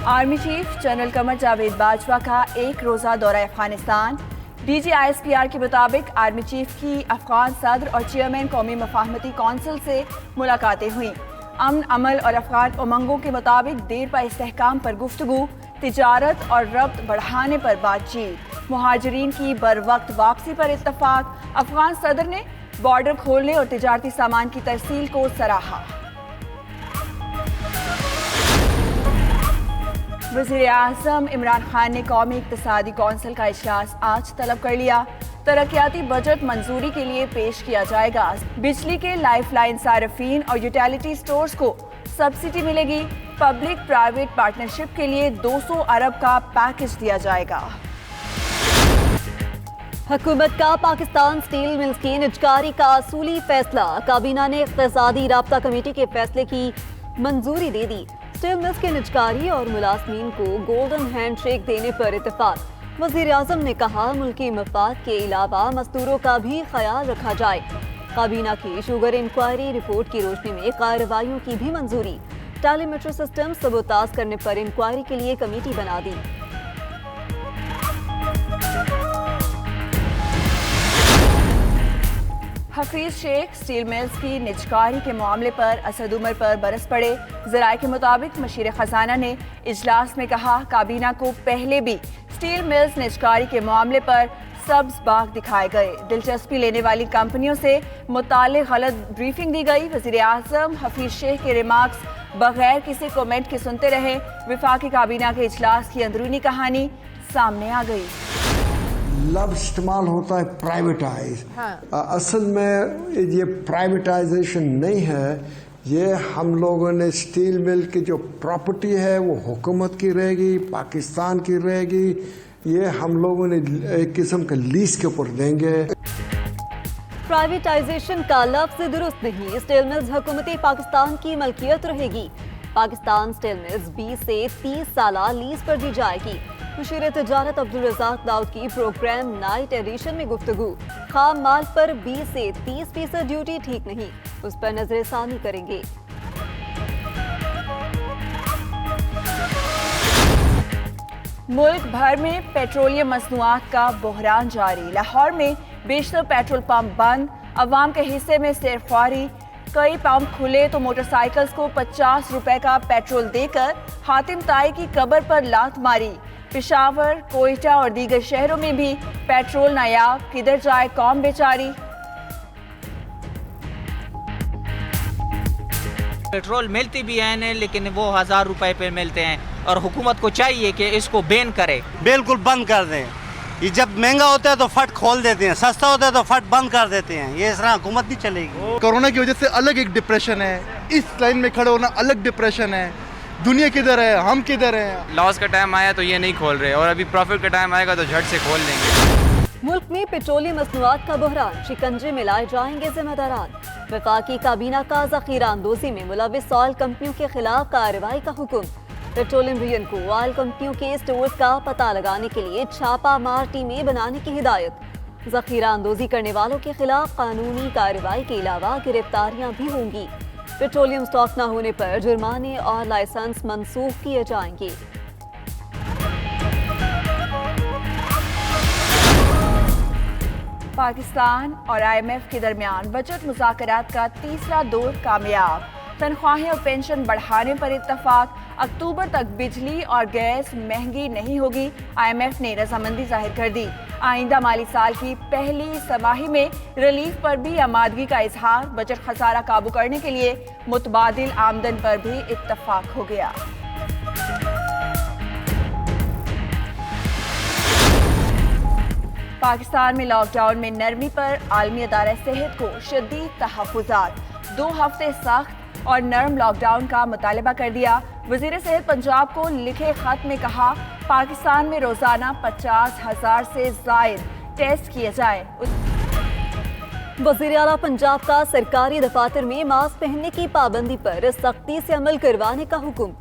Army chief general Qamar Javed Bajwa का एक रोज़ा दौरा अफगानिस्तान। DGISPR के मुताबिक आर्मी चीफ की अफगान सदर और चेयरमैन कौमी मफाहमती कौंसिल से मुलाकातें हुई। अमन अमल और अफगान उमंगों के मुताबिक देर पर इस्तेहकाम पर गुफ्तगू, तिजारत और रब्त बढ़ाने पर बातचीत, मुहाजिरीन की बरवक्त वापसी पर इत्तफाक। अफगान सदर ने बॉर्डर खोलने और तिजारती सामान की तरसील को सराहा। वज़ीर-ए-आज़म इमरान खान ने कौमी इक़्तिसादी कौंसिल का इजलास आज तलब कर लिया। तरक्याती बजट मंजूरी के लिए पेश किया जाएगा। बिजली के लाइफलाइन सार्फिन और यूटिलिटी स्टोर्स को सब्सिडी मिलेगी। पब्लिक प्राइवेट पार्टनरशिप के लिए 200 अरब का पैकेज दिया जाएगा। हुकूमत का पाकिस्तान स्टील मिल्स की निजकारी का असूली फैसला। काबीना ने इक़्तिसादी राब्ता कमेटी के फैसले की मंजूरी दे दी। स्टील मिल्स के निजकारी और मुलाजमीन को गोल्डन हैंड शेक देने पर इत्तेफाक। वज़ीर-ए-आज़म ने कहा मुल्की मफाद के अलावा मजदूरों का भी ख्याल रखा जाए। काबीना की शुगर इंक्वायरी रिपोर्ट की रोशनी में कार्रवाइयों की भी मंजूरी। टेलीमेट्रो सिस्टम सबोताज करने पर इंक्वायरी के लिए कमेटी बना दी। हफीज शेख स्टील मिल्स की निजकारी के मामले पर असद उमर पर बरस पड़े। ज़राए के मुताबिक मशीर खजाना ने इजलास में कहा काबीना को पहले भी स्टील मिल्स निजकारी के मामले पर सब्ज बाग दिखाए गए। दिलचस्पी लेने वाली कंपनियों से मुताल्लिक़ गलत ब्रीफिंग दी गई। वज़ीर-ए-आज़म हफीज शेख के रिमार्क्स बगैर किसी कमेंट के सुनते रहे। वफाकी काबीना के इजलास की अंदरूनी कहानी सामने आ गई। लफ्ज़ इस्तेमाल होता है प्राइवेटाइज। असल में ये प्राइवेटाइजेशन नहीं है, ये हम लोगों ने स्टील मिल की जो प्रॉपर्टी है वो हुकूमत की रहेगी, पाकिस्तान की रहेगी। ये हम लोगों ने एक किस्म का लीज के ऊपर देंगे। प्राइवेटाइजेशन का लफ्ज़ दुरुस्त नहीं। स्टील मिल्स हुकूमती पाकिस्तान की मलकियत रहेगी। पाकिस्तान स्टील मिल्स 20 से 30 साल लीज पर दी जाएगी। मुशीर तिजारत अब्दुल रज़ाक दाऊद की प्रोग्राम नाइट एडिशन में गुफ्तगू। खाम माल पर 20 से 30% ड्यूटी ठीक नहीं, उस पर नजरसानी करेंगे। मुल्क भर में पेट्रोलियम मसनूआत का बहरान जारी। लाहौर में बेशतर पेट्रोल पंप बंद, अवाम के हिस्से में सेरख्वारी। कई पंप खुले तो मोटरसाइकिल्स को 50 रुपए का पेट्रोल देकर हातिम ताई की कब्र पर लात मारी। पेशावर, कोयटा और दीगर शहरों में भी पेट्रोल नायाब, किधर जाए कौम बेचारी। पेट्रोल मिलती भी है लेकिन वो 1000 रुपए पे मिलते हैं और हुकूमत को चाहिए कि इसको बैन करे। बिल्कुल बंद कर दें। ये जब महंगा होता है तो फट खोल देते हैं, सस्ता होता है तो फट बंद कर देते हैं। ये इस तरह हुकूमत नहीं चलेगी। कोरोना की वजह से अलग एक डिप्रेशन है, इस लाइन में खड़े होना अलग डिप्रेशन है। दुनिया किधर है, हम किधर हैं। लॉस का टाइम आया तो ये नहीं खोल रहे और अभी प्रॉफिट का टाइम आएगा तो झट से खोल लेंगे। मुल्क में पेट्रोलियम मसनूआत का बहरान, शिकंजे में लाए जाएंगे जिम्मेदारान। वफाकी काबीना का ज़ख़ीरा अंदोज़ी में मुलव्विस ऑयल कंपनियों के खिलाफ कार्रवाई का हुक्म। पेट्रोलियम रीजन को ऑयल कंपनियों के स्टोर्स का पता लगाने के लिए छापा मार टीमें बनाने की हिदायत। ज़ख़ीरा अंदोज़ी करने वालों के खिलाफ कानूनी कार्रवाई के अलावा गिरफ्तारियां भी होंगी। पेट्रोलियम स्टॉक न होने पर जुर्माने और लाइसेंस मंसूख किए जाएंगे। पाकिस्तान और IMF के दरमियान बजट मुज़ाकरात का तीसरा दौर कामयाब। तनख्वाहें और पेंशन बढ़ाने पर इत्तफाक। अक्टूबर तक बिजली और गैस महंगी नहीं होगी। IMF ने रजामंदी जाहिर कर दी। आइंदा माली साल की पहली समाही में रिलीफ पर भी आमादगी का इजहार। बजट खसारा काबू करने के लिए मुतबादिल आमदन पर भी इत्तफाक हो गया। पाकिस्तान में लॉकडाउन में नरमी पर आलमी अदारा सेहत को शदीद तहफ़्फ़ुज़ात। 2 हफ्ते सख्त और नरम लॉकडाउन का मुतालबा कर दिया। वज़ीर सेहत पंजाब को लिखे खत में कहा पाकिस्तान में रोजाना 50,000 से ज़ायद टेस्ट किए जाए। वज़ीर आला पंजाब का सरकारी दफातर में मास्क पहनने की पाबंदी पर सख्ती से अमल करवाने का हुक्म।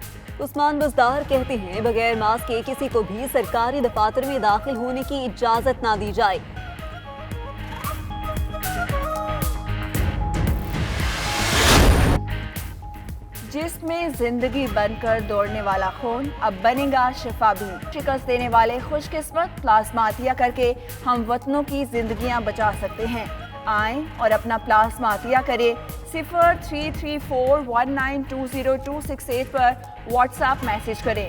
उस्मान बुज़दार कहते हैं बगैर मास्क के किसी को भी सरकारी दफातर में दाखिल होने की इजाजत ना दी जाए। जिस्म में जिंदगी बनकर दौड़ने वाला खून अब बनेगा शिफा भी। शिकस्त देने वाले खुशकिस्मत प्लाज्मा अतिया करके हम वतनों की जिंदगियां बचा सकते हैं। आएं और अपना प्लाज्मा अतिया करें। 033419202268 पर व्हाट्सएप मैसेज करें।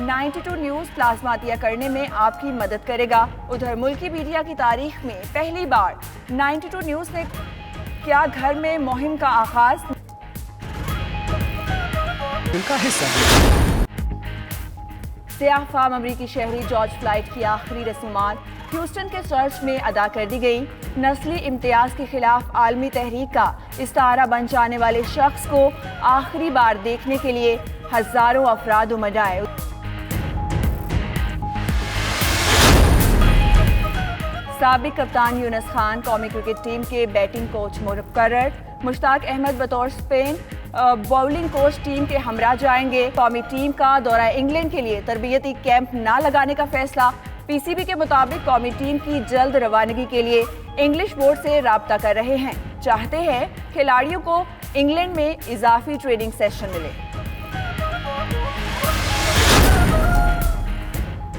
92 न्यूज़ प्लाज्मा अतिया करने में आपकी मदद करेगा। उधर मुल्की मीडिया की तारीख में पहली बार 92 न्यूज़ ने किया घर में मुहिम का आगाज। सियाह फाम अमरीकी शहरी जॉर्ज फ्लाइड की आखिरी रसूमात ह्यूस्टन के चर्च में अदा कर दी गई। नस्ली इम्तियाज के खिलाफ आलमी तहरीक का इस्तारा बन जाने वाले शख्स को आखिरी बार देखने के लिए हजारों अफराद उमड़ आए। साबिक कप्तान यूनुस खान कौमी क्रिकेट टीम के बैटिंग कोच मुकर्रर। मुश्ताक अहमद बतौर स्पेन बॉलिंग कोच टीम के हमरा जाएंगे। कौमी टीम का दौरा इंग्लैंड के लिए तरबियती कैंप ना लगाने का फैसला। पीसीबी के मुताबिक कौमी टीम की जल्द रवानगी के लिए इंग्लिश बोर्ड से राब्ता कर रहे हैं। चाहते हैं खिलाड़ियों को इंग्लैंड में इजाफी ट्रेनिंग सेशन मिले।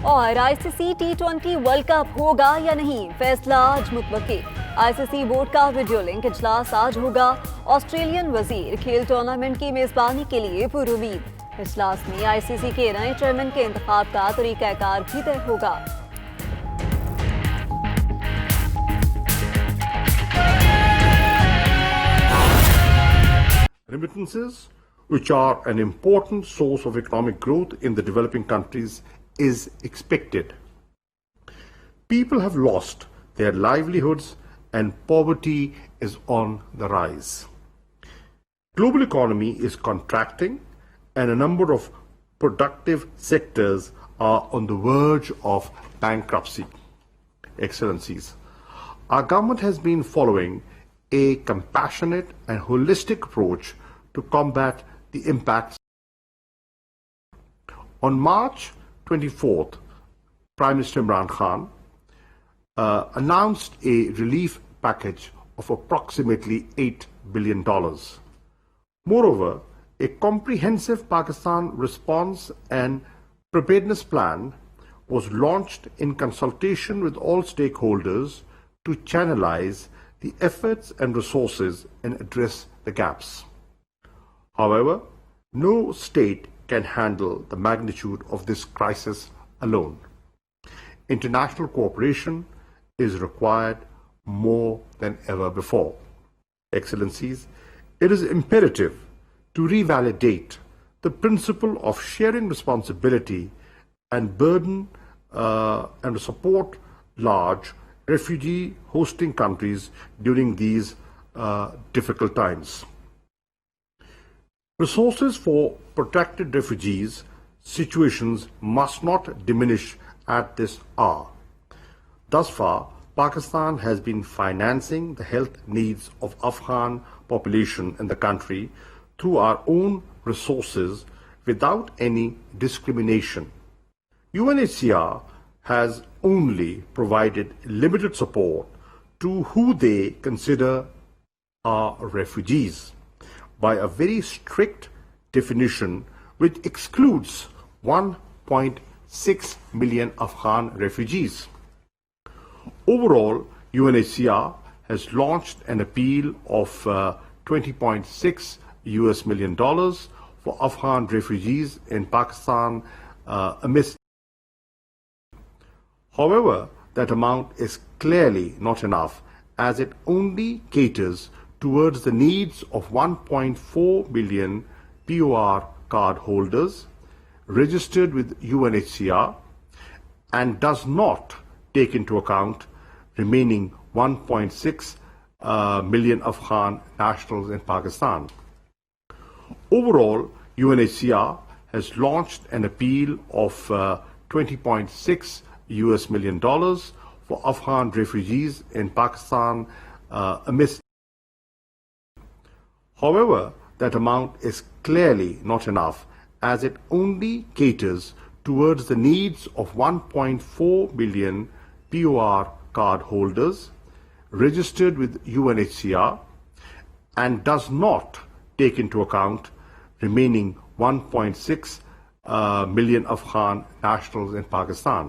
और आईसीसी T20 वर्ल्ड कप होगा या नहीं, फैसला आज मुतवक्की। आईसीसी बोर्ड का वीडियो लिंक इजलास आज होगा। ऑस्ट्रेलियन वजीर खेल टूर्नामेंट की मेजबानी के लिए पुरुमीद। इजलास में आईसीसी के नए चेयरमैन के इंतखाब का तरीकाकार भी तय होगा। Remittances, which are an important source of economic growth in the developing countries, is expected. People have lost their livelihoods and poverty is on the rise. Global economy is contracting and a number of productive sectors are on the verge of bankruptcy. Excellencies, our government has been following a compassionate and holistic approach to combat the impacts. On March 24th, Prime Minister Imran Khan announced a relief package of approximately $8 billion. Moreover, a comprehensive Pakistan response and preparedness plan was launched in consultation with all stakeholders to channelize the efforts and resources and address the gaps. However, no state can handle the magnitude of this crisis alone. International cooperation is required more than ever before. Excellencies, it is imperative to revalidate the principle of sharing responsibility and burden and to support large refugee hosting countries during these difficult times. Resources for protected refugees situations must not diminish at this hour. Thus far, Pakistan has been financing the health needs of Afghan population in the country through our own resources without any discrimination. UNHCR has only provided limited support to who they consider are refugees by a very strict definition which excludes 1.6 million Afghan refugees. Overall, UNHCR has launched an appeal of $20.6 million for Afghan refugees in Pakistan amidst. However, that amount is clearly not enough as it only caters towards the needs of 1.4 million POR card holders registered with UNHCR and does not take into account remaining 1.6 million Afghan nationals in Pakistan. Overall, UNHCR has launched an appeal of $20.6 million for Afghan refugees in Pakistan amidst. However, that amount is clearly not enough as it only caters towards the needs of 1.4 million POR card holders registered with UNHCR and does not take into account remaining 1.6 million Afghan nationals in Pakistan.